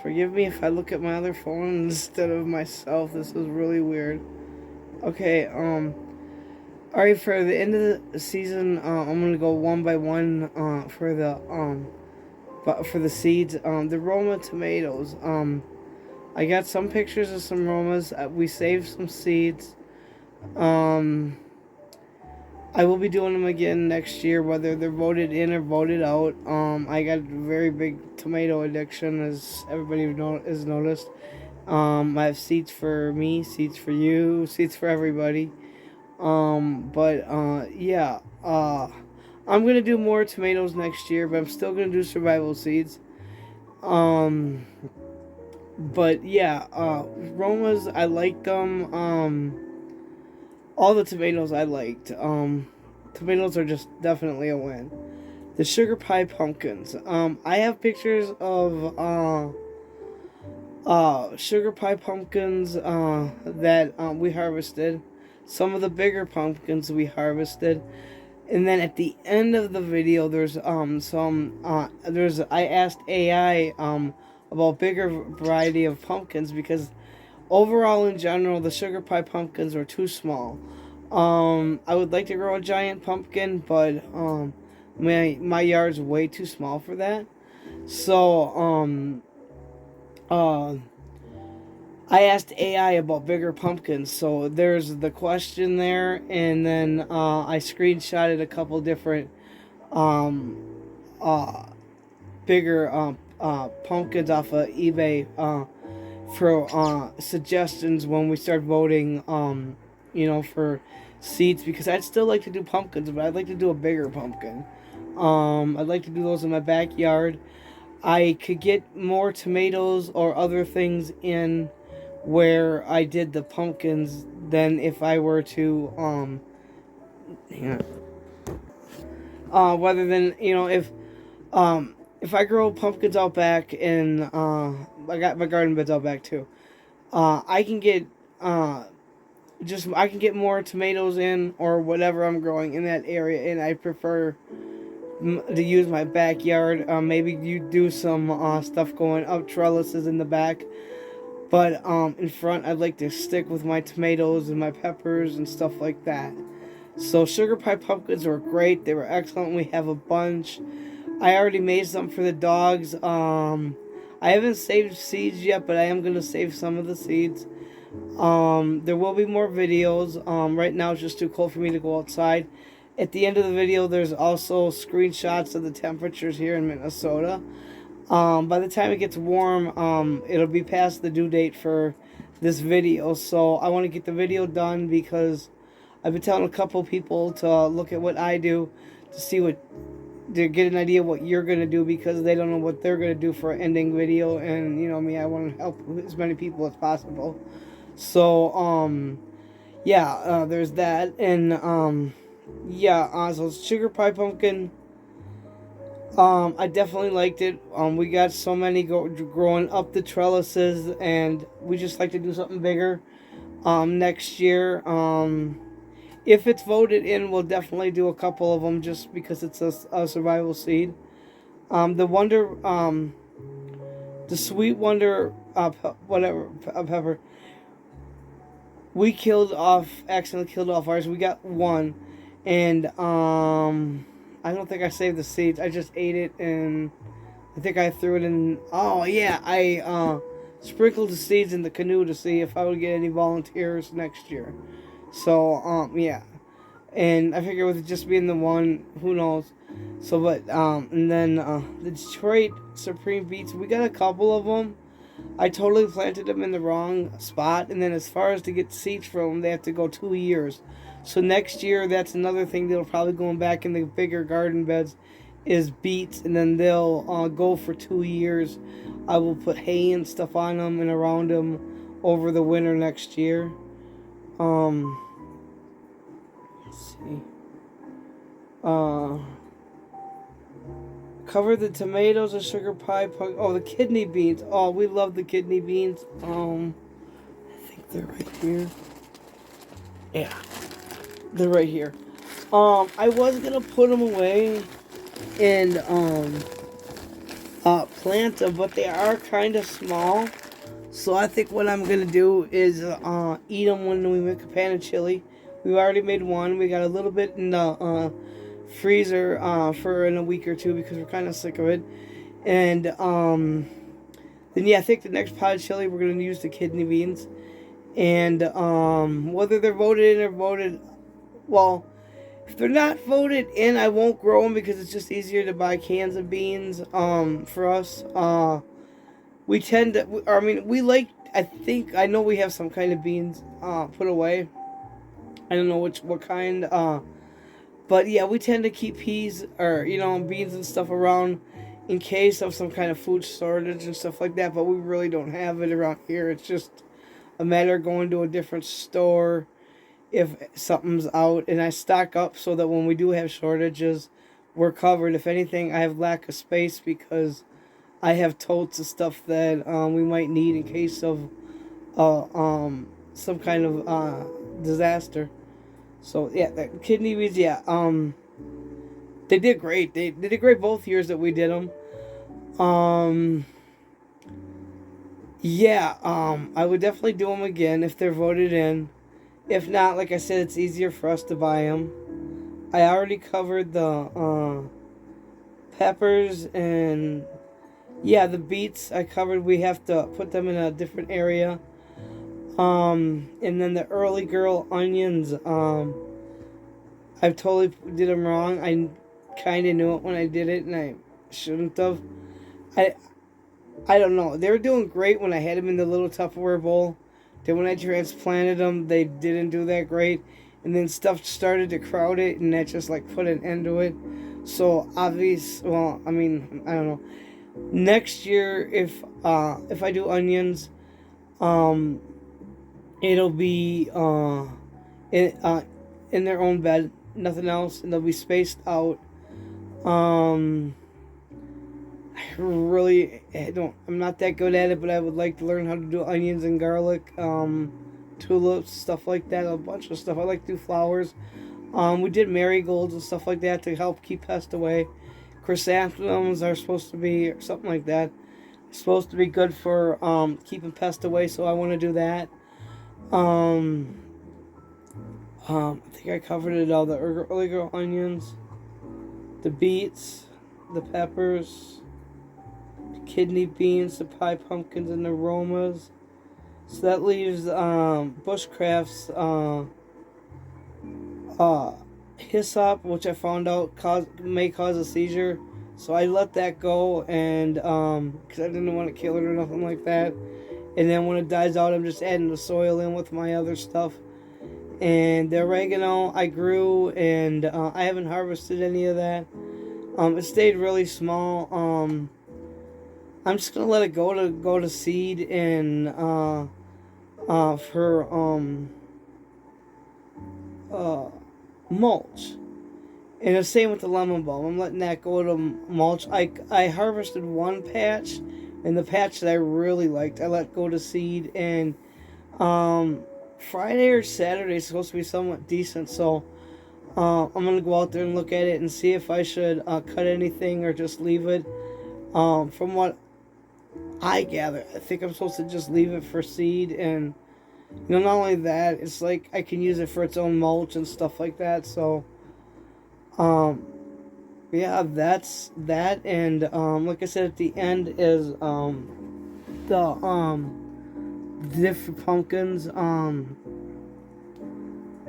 Forgive me if I look at my other phone instead of myself. This is really weird. Okay, alright, for the end of the season, I'm gonna go one by one, but for the seeds, the Roma tomatoes, I got some pictures of some Romas. We saved some seeds. Um, I will be doing them again next year, whether they're voted in or voted out. I got a very big tomato addiction, as everybody has noticed. I have seeds for me, seeds for you, seeds for everybody. Yeah. I'm gonna do more tomatoes next year, but I'm still gonna do survival seeds. Um, but yeah, Romas, I liked them. All the tomatoes I liked. Tomatoes are just definitely a win. The sugar pie pumpkins. I have pictures of sugar pie pumpkins that we harvested. Some of the bigger pumpkins we harvested. And then at the end of the video, there's I asked AI about bigger variety of pumpkins because overall in general the sugar pie pumpkins were too small. I would like to grow a giant pumpkin, but my yard's way too small for that. So uh I asked AI about bigger pumpkins, so there's the question there, and then I screenshotted a couple different um, uh, bigger pumpkins off of eBay for suggestions when we start voting, for seeds, because I'd still like to do pumpkins, but I'd like to do a bigger pumpkin. I'd like to do those in my backyard. I could get more tomatoes or other things in where I did the pumpkins than if I were to yeah. Whether than if I grow pumpkins out back and I got my garden beds out back too. I can get I can get more tomatoes in or whatever I'm growing in that area, and I prefer to use my backyard. Maybe you do some stuff going up trellises in the back. But in front, I'd like to stick with my tomatoes and my peppers and stuff like that. So sugar pie pumpkins were great. They were excellent. We have a bunch. I already made some for the dogs. I haven't saved seeds yet, but I am going to save some of the seeds. There will be more videos. Right now, it's just too cold for me to go outside. At the end of the video, there's also screenshots of the temperatures here in Minnesota. By the time it gets warm, it'll be past the due date for this video. So I want to get the video done because I've been telling a couple people to look at what I do to see to get an idea what you're going to do, because they don't know what they're going to do for an ending video. And you know me, I want to help as many people as possible. So, there's that. And, so sugar pie pumpkin. I definitely liked it. We got so many growing up the trellises, and we just like to do something bigger next year. If it's voted in, we'll definitely do a couple of them just because it's a survival seed. The sweet wonder, pepper. We accidentally killed off ours. We got one, and I don't think I saved the seeds. I just ate it, and I think I threw it in. Oh yeah, I sprinkled the seeds in the canoe to see if I would get any volunteers next year. So yeah, and I figure with it just being the one, who knows. So and then the Detroit Supreme Beets, we got a couple of them. I totally planted them in the wrong spot, and then as far as to get seeds from them, they have to go 2 years. So next year, that's another thing that'll probably going back in the bigger garden beds is beets, and then they'll go for 2 years. I will put hay and stuff on them and around them over the winter next year. Let's see. Cover the tomatoes and sugar pie. Oh, the kidney beans. Oh, we love the kidney beans. I think they're right here. Yeah. They're right here. I was gonna put them away and plant them, but they are kind of small. So I think what I'm gonna do is eat them when we make a pan of chili. We've already made one. We got a little bit in the freezer for in a week or two because we're kind of sick of it. And then yeah, I think the next pot of chili we're gonna use the kidney beans. And whether they're voted in or voted, well, if they're not voted in, I won't grow them because it's just easier to buy cans of beans. For us, we tend to. I mean, we like. I think I know we have some kind of beans put away. I don't know what kind. But yeah, we tend to keep peas or beans and stuff around in case of some kind of food shortage and stuff like that. But we really don't have it around here. It's just a matter of going to a different store if something's out, and I stock up so that when we do have shortages, we're covered. If anything, I have lack of space because I have totes of stuff that we might need in case of some kind of disaster. So yeah, the kidney beans, yeah, they did great. They did great both years that we did them. Yeah, I would definitely do them again if they're voted in. If not, like I said, it's easier for us to buy them. I already covered the peppers and yeah, the beets I covered. We have to put them in a different area. And then the early girl onions, I totally did them wrong. I kind of knew it when I did it, and I shouldn't have. I I don't know. They were doing great when I had them in the little Tupperware bowl. Then when I transplanted them, they didn't do that great. And then stuff started to crowd it, and that just like put an end to it. So obvious. Well, I mean, I don't know. Next year, if I do onions, um, it'll be in their own bed, nothing else, and they'll be spaced out. Um, I'm not that good at it, but I would like to learn how to do onions and garlic, tulips, stuff like that, a bunch of stuff. I like to do flowers. We did marigolds and stuff like that to help keep pests away. Chrysanthemums are supposed to be, or something like that, supposed to be good for keeping pests away, so I want to do that. Um, I think I covered it all. The early girl onions, the beets, the peppers, kidney beans, the pie pumpkins, and the aromas. So that leaves Bushcraft's hyssop, which I found out may cause a seizure. So I let that go, and because I didn't want to kill it or nothing like that. And then when it dies out, I'm just adding the soil in with my other stuff. And the oregano I grew, and I haven't harvested any of that. It stayed really small. I'm just gonna let it go to seed and for mulch. And the same with the lemon balm. I'm letting that go to mulch. I harvested one patch, and the patch that I really liked, I let go to seed. And Friday or Saturday is supposed to be somewhat decent, so I'm gonna go out there and look at it and see if I should cut anything or just leave it. From what I gather, I think I'm supposed to just leave it for seed, and not only that, it's like I can use it for its own mulch and stuff like that. So, yeah, that's that. And like I said, at the end is the different pumpkins. And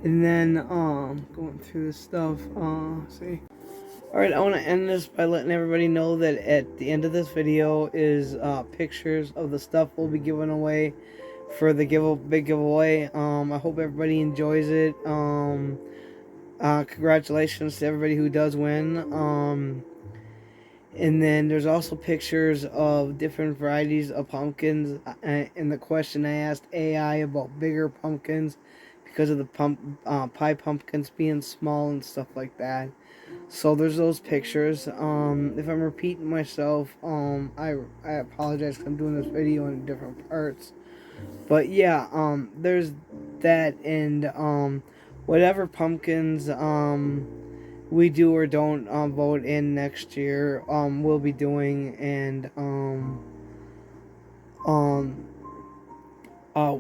then going through this stuff. See. Alright, I want to end this by letting everybody know that at the end of this video is pictures of the stuff we'll be giving away for the big giveaway. I hope everybody enjoys it. Congratulations to everybody who does win. And then there's also pictures of different varieties of pumpkins. And the question I asked AI about bigger pumpkins because of the pie pumpkins being small and stuff like that. So there's those pictures. If I'm repeating myself, I apologize because I'm doing this video in different parts. But yeah, there's that, and whatever pumpkins we do or don't vote in next year, we'll be doing. And um, uh,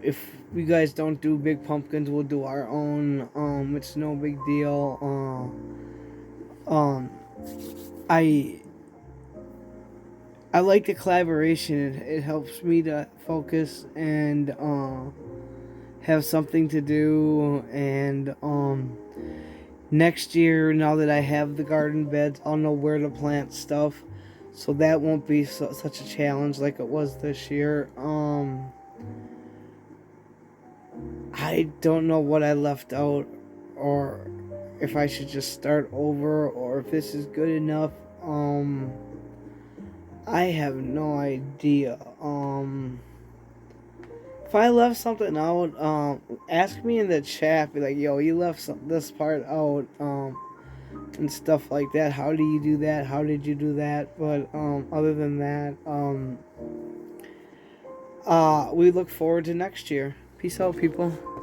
if you guys don't do big pumpkins, we'll do our own. It's no big deal. I I like the collaboration. It helps me to focus and have something to do. And next year, now that I have the garden beds, I'll know where to plant stuff, so that won't be such a challenge like it was this year. I don't know what I left out, or if I should just start over, or if this is good enough. I have no idea. If I left something out, ask me in the chat. Be like, yo, you left this part out, and stuff like that. How do you do that? How did you do that? But other than that, we look forward to next year. Peace out, people.